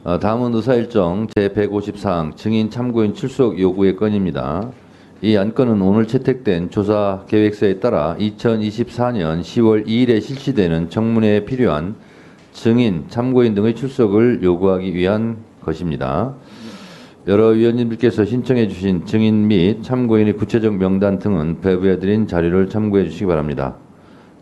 다음은 의사일정 제154항 증인 참고인 출석 요구의 건입니다. 이 안건은 오늘 채택된 조사 계획서에 따라 2024년 10월 2일에 실시되는 청문회에 필요한 증인, 참고인 등의 출석을 요구하기 위한 것입니다. 여러 위원님들께서 신청해 주신 증인 및 참고인의 구체적 명단 등은 배부해드린 자료를 참고해 주시기 바랍니다.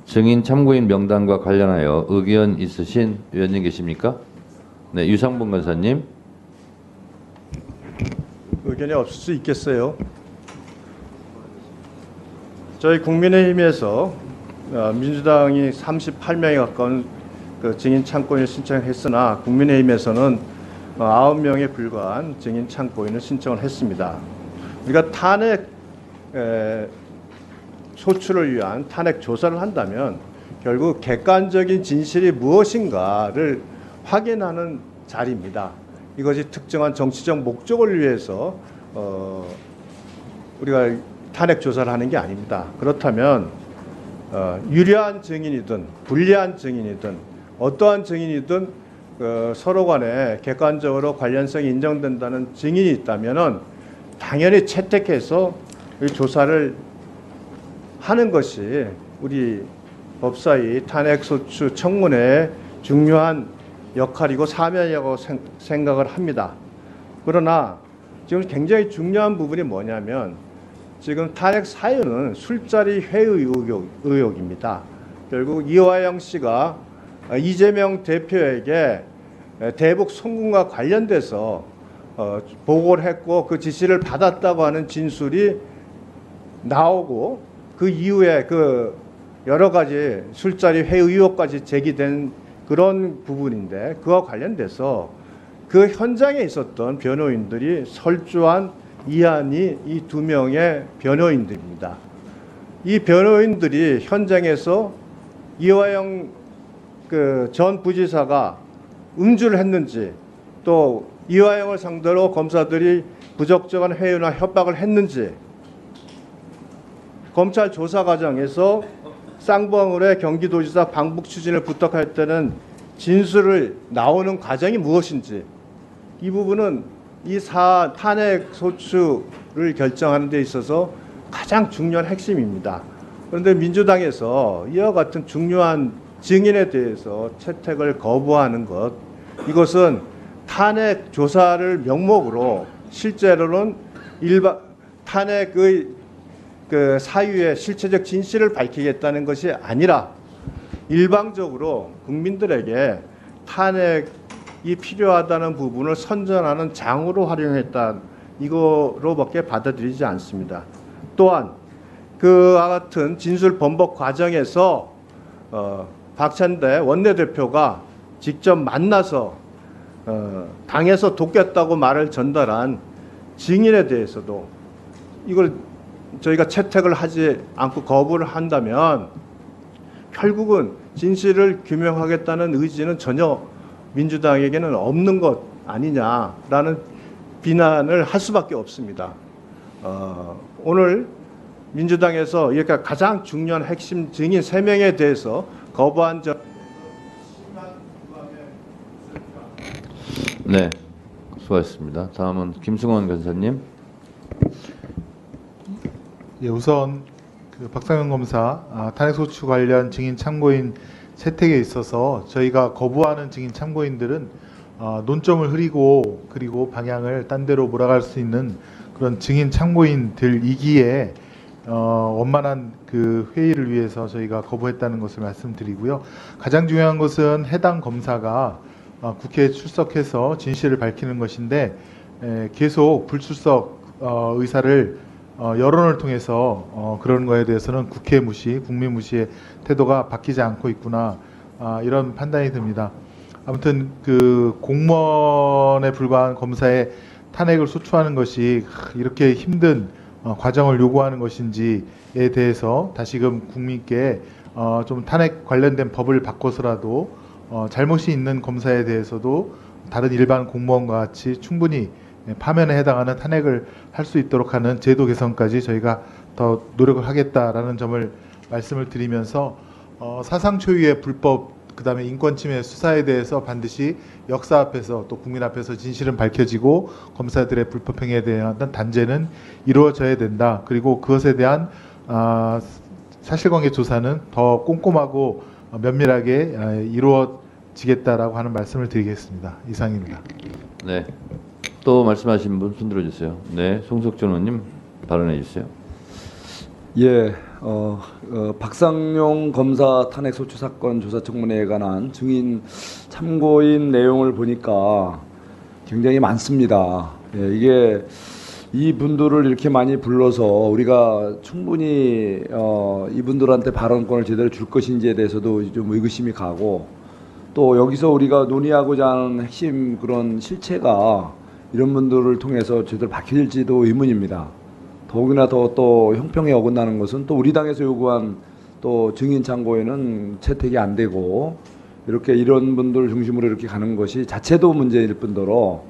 증인, 참고인 명단과 관련하여 의견 있으신 위원님 계십니까? 네, 유상봉 간사님. 의견이 없을 수 있겠어요. 저희 국민의힘에서 민주당이 38명에 가까운 그 증인 참고인을 신청했으나 국민의힘에서는 9명에 불과한 증인 참고인을 신청을 했습니다. 우리가 탄핵 소추를 위한 탄핵 조사를 한다면 결국 객관적인 진실이 무엇인가를 확인하는 자리입니다. 이것이 특정한 정치적 목적을 위해서 우리가 탄핵 조사를 하는 게 아닙니다. 그렇다면 유리한 증인이든 불리한 증인이든 어떠한 증인이든 서로 간에 객관적으로 관련성이 인정된다는 증인이 있다면은 당연히 채택해서 이 조사를 하는 것이 우리 법사위 탄핵소추 청문회의 중요한 역할이고 사명이라고 생각을 합니다. 그러나 지금 굉장히 중요한 부분이 뭐냐면 지금 탄핵 사유는 술자리 회의 의혹입니다. 결국 이화영 씨가 이재명 대표에게 대북 송금과 관련돼서 보고를 했고 그 지시를 받았다고 하는 진술이 나오고 그 이후에 그 여러 가지 술자리 회의 의혹까지 제기된 그런 부분인데 그와 관련돼서 그 현장에 있었던 변호인들이 설주한 이한이 이 2명의 변호인들입니다. 이 변호인들이 현장에서 이화영 그 전 부지사가 음주를 했는지 또 이화영을 상대로 검사들이 부적절한 회유나 협박을 했는지 검찰 조사 과정에서 쌍방울의 경기도지사 방북 추진을 부탁할 때는 진술을 나오는 과정이 무엇인지 이 부분은 이 탄핵 소추를 결정하는 데 있어서 가장 중요한 핵심입니다. 그런데 민주당에서 이와 같은 중요한 증인에 대해서 채택을 거부하는 것, 이것은 탄핵 조사를 명목으로 실제로는 탄핵의 그 사유의 실체적 진실을 밝히겠다는 것이 아니라 일방적으로 국민들에게 탄핵이 필요하다는 부분을 선전하는 장으로 활용했다, 이거로밖에 받아들이지 않습니다. 또한 그와 같은 진술 번복 과정에서 박찬대 원내대표가 직접 만나서 당에서 돕겠다고 말을 전달한 증인에 대해서도 이걸 저희가 채택을 하지 않고 거부를 한다면 결국은 진실을 규명하겠다는 의지는 전혀 민주당에게는 없는 것 아니냐라는 비난을 할 수밖에 없습니다. 오늘 민주당에서 이렇게 가장 중요한 핵심 증인 3명에 대해서 거부한 점. 네, 수고하셨습니다. 다음은 김승원 간사님. 예, 우선 그 박상현 검사 탄핵소추 관련 증인 참고인 채택에 있어서 저희가 거부하는 증인 참고인들은 논점을 흐리고 그리고 방향을 딴 데로 몰아갈 수 있는 그런 증인 참고인들이기에 원만한 그 회의를 위해서 저희가 거부했다는 것을 말씀드리고요. 가장 중요한 것은 해당 검사가 국회에 출석해서 진실을 밝히는 것인데 계속 불출석 의사를 여론을 통해서 그런 거에 대해서는 국회 무시, 국민 무시의 태도가 바뀌지 않고 있구나, 이런 판단이 듭니다. 아무튼 그 공무원에 불과한 검사의 탄핵을 소추하는 것이 이렇게 힘든 과정을 요구하는 것인지에 대해서 다시금 국민께 좀 탄핵 관련된 법을 바꿔서라도 잘못이 있는 검사에 대해서도 다른 일반 공무원과 같이 충분히 파면에 해당하는 탄핵을 할 수 있도록 하는 제도 개선까지 저희가 더 노력을 하겠다라는 점을 말씀을 드리면서 사상 초유의 불법 그다음에 인권 침해 수사에 대해서 반드시 역사 앞에서 또 국민 앞에서 진실은 밝혀지고 검사들의 불법 행위에 대한 단죄는 이루어져야 된다. 그리고 그것에 대한 사실관계 조사는 더 꼼꼼하고 면밀하게 이루어지겠다라고 하는 말씀을 드리겠습니다. 이상입니다. 네. 또 말씀하신 분 손 들어주세요. 네, 송석준 의원님 발언해 주세요. 예, 박상용 검사 탄핵 소추 사건 조사 청문회에 관한 증인 참고인 내용을 보니까 굉장히 많습니다. 예, 이게 이분들을 이렇게 많이 불러서 우리가 충분히 이분들한테 발언권을 제대로 줄 것인지에 대해서도 좀 의구심이 가고, 또 여기서 우리가 논의하고자 하는 핵심 그런 실체가 이런 분들을 통해서 제대로 밝혀질지도 의문입니다. 더욱이나 또 형평에 어긋나는 것은 또 우리 당에서 요구한 또 증인 참고인은 채택이 안 되고, 이렇게 이런 분들 중심으로 이렇게 가는 것이 자체도 문제일 뿐더러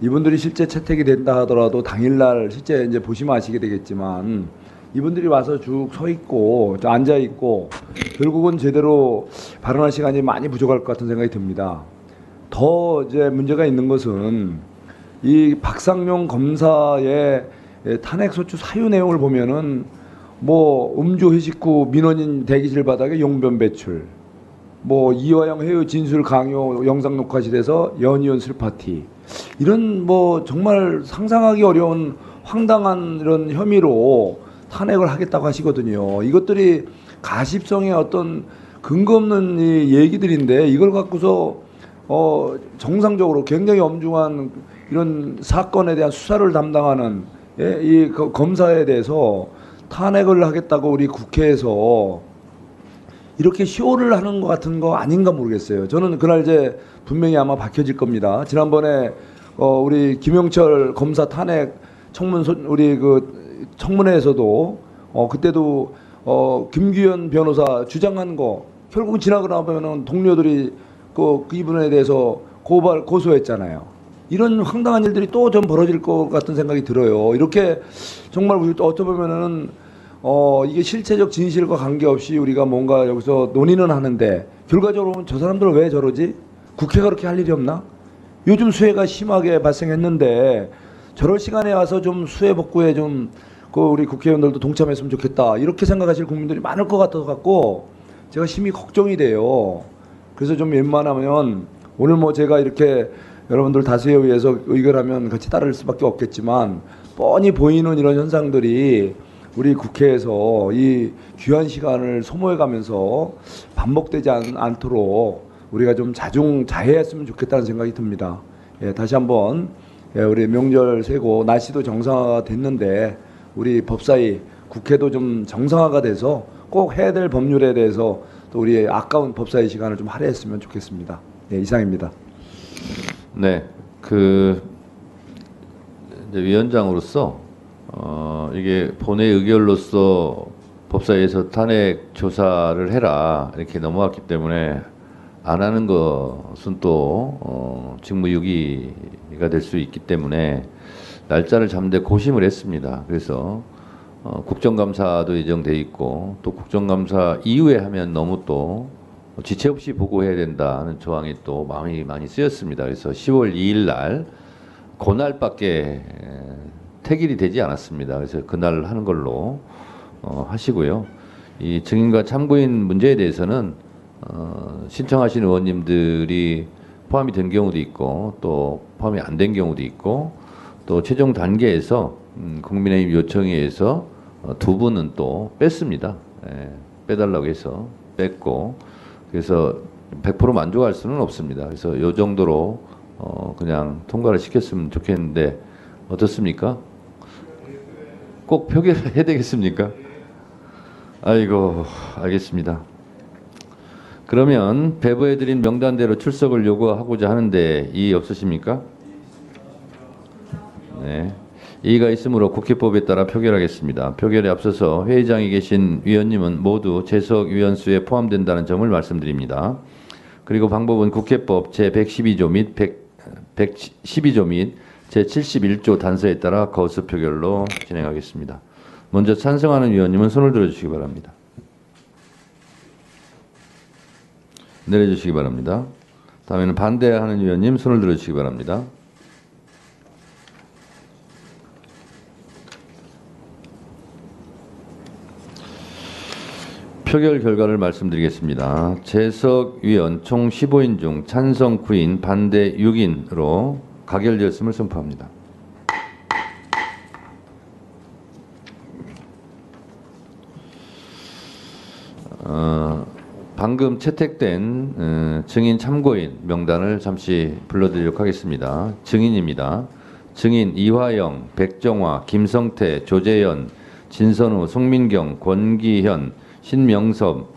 이분들이 실제 채택이 된다 하더라도 당일날 실제 이제 보시면 아시게 되겠지만 이분들이 와서 쭉 서 있고 앉아 있고 결국은 제대로 발언할 시간이 많이 부족할 것 같은 생각이 듭니다. 더 이제 문제가 있는 것은 이 박상용 검사의 탄핵 소추 사유 내용을 보면은 뭐 음주 회식 후 민원인 대기실 바닥에 용변 배출, 뭐 이화영 회의 진술 강요 영상 녹화실에서 연이은 술 파티, 이런 뭐 정말 상상하기 어려운 황당한 이런 혐의로 탄핵을 하겠다고 하시거든요. 이것들이 가십성의 어떤 근거 없는 이 얘기들인데 이걸 갖고서 정상적으로 굉장히 엄중한 이런 사건에 대한 수사를 담당하는 이 검사에 대해서 탄핵을 하겠다고 우리 국회에서 이렇게 쇼를 하는 것 같은 거 아닌가 모르겠어요. 저는 그날 이제 분명히 아마 밝혀질 겁니다. 지난번에 우리 김영철 검사 탄핵 우리 그 청문회에서도 그때도 김규현 변호사 주장한 거 결국 지나고 나면은 동료들이 그 이분에 대해서 고소했잖아요. 이런 황당한 일들이 또 좀 벌어질 것 같은 생각이 들어요. 이렇게 정말 우리 어떻게 보면은 이게 실체적 진실과 관계없이 우리가 뭔가 여기서 논의는 하는데 결과적으로 보면 저 사람들은 왜 저러지? 국회가 그렇게 할 일이 없나? 요즘 수해가 심하게 발생했는데 저럴 시간에 와서 좀 수해 복구에 좀 우리 국회의원들도 동참했으면 좋겠다, 이렇게 생각하실 국민들이 많을 것 같아서 갖고 제가 심히 걱정이 돼요. 그래서 좀 웬만하면 오늘 뭐 제가 이렇게 여러분들 다수에 의해서 의결하면 같이 따를 수밖에 없겠지만 뻔히 보이는 이런 현상들이 우리 국회에서 이 귀한 시간을 소모해가면서 반복되지 않도록 우리가 좀 자해했으면 좋겠다는 생각이 듭니다. 예, 다시 한번 우리 명절 세고 날씨도 정상화가 됐는데 우리 법사위 국회도 좀 정상화가 돼서 꼭 해야 될 법률에 대해서 또 우리 아까운 법사위 시간을 좀 할애했으면 좋겠습니다. 예, 이상입니다. 네, 이제 위원장으로서 이게 본회 의결로서 법사위에서 탄핵 조사를 해라 이렇게 넘어왔기 때문에 안 하는 것은 또 직무유기가 될 수 있기 때문에 날짜를 잡는데 고심을 했습니다. 그래서 국정감사도 예정돼 있고 또 국정감사 이후에 하면 너무 또 지체 없이 보고해야 된다는 조항이 또 마음이 많이 쓰였습니다. 그래서 10월 2일 날 그날밖에 택일이 되지 않았습니다. 그래서 그날 하는 걸로 하시고요. 이 증인과 참고인 문제에 대해서는 신청하신 의원님들이 포함이 된 경우도 있고 또 포함이 안 된 경우도 있고 또 최종 단계에서 국민의힘 요청에 의해서 두 분은 또 뺐습니다. 빼달라고 해서 뺐고, 그래서 100% 만족할 수는 없습니다. 그래서 이 정도로 그냥 통과를 시켰으면 좋겠는데 어떻습니까? 꼭 표결해야 되겠습니까? 아이고, 알겠습니다. 그러면 배부해드린 명단대로 출석을 요구하고자 하는데 이의 없으십니까? 네. 이의가 있으므로 국회법에 따라 표결하겠습니다. 표결에 앞서서 회의장에 계신 위원님은 모두 재석 위원수에 포함된다는 점을 말씀드립니다. 그리고 방법은 국회법 제112조 및 112조 및 제71조 단서에 따라 거수 표결로 진행하겠습니다. 먼저 찬성하는 위원님은 손을 들어주시기 바랍니다. 내려주시기 바랍니다. 다음에는 반대하는 위원님 손을 들어주시기 바랍니다. 표결 결과를 말씀드리겠습니다. 재석 위원 총 15인 중 찬성 9인, 반대 6인으로 가결되었음을 선포합니다. 방금 채택된 증인 참고인 명단을 잠시 불러드리도록 하겠습니다. 증인입니다. 증인 이화영, 백정화, 김성태, 조재현, 진선우, 송민경, 권기현, 신명섭,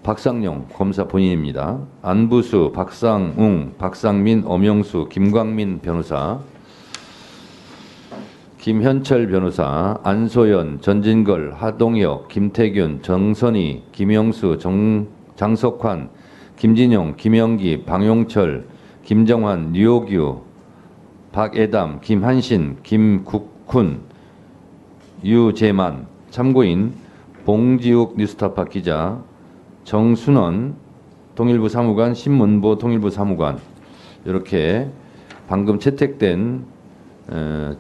박상용 검사 본인입니다. 안부수, 박상웅, 박상민, 엄영수, 김광민 변호사, 김현철 변호사, 안소연, 전진걸, 하동혁, 김태균, 정선희, 김영수, 장석환, 김진용, 김영기, 방용철, 김정환, 류호규, 박애담, 김한신, 김국훈, 유재만, 참고인 봉지욱 뉴스타파 기자, 정순원 통일부 사무관, 신문보 통일부 사무관, 이렇게 방금 채택된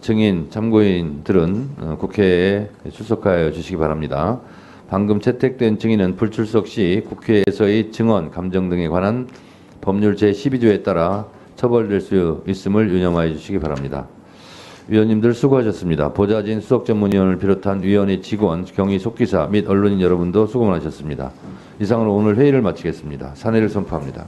증인 참고인들은 국회에 출석하여 주시기 바랍니다. 방금 채택된 증인은 불출석 시 국회에서의 증언, 감정 등에 관한 법률 제12조에 따라 처벌될 수 있음을 유념하여 주시기 바랍니다. 위원님들 수고하셨습니다. 보좌진 수석전문위원을 비롯한 위원회 직원, 경위 속기사 및 언론인 여러분도 수고 많으셨습니다. 이상으로 오늘 회의를 마치겠습니다. 산회를 선포합니다.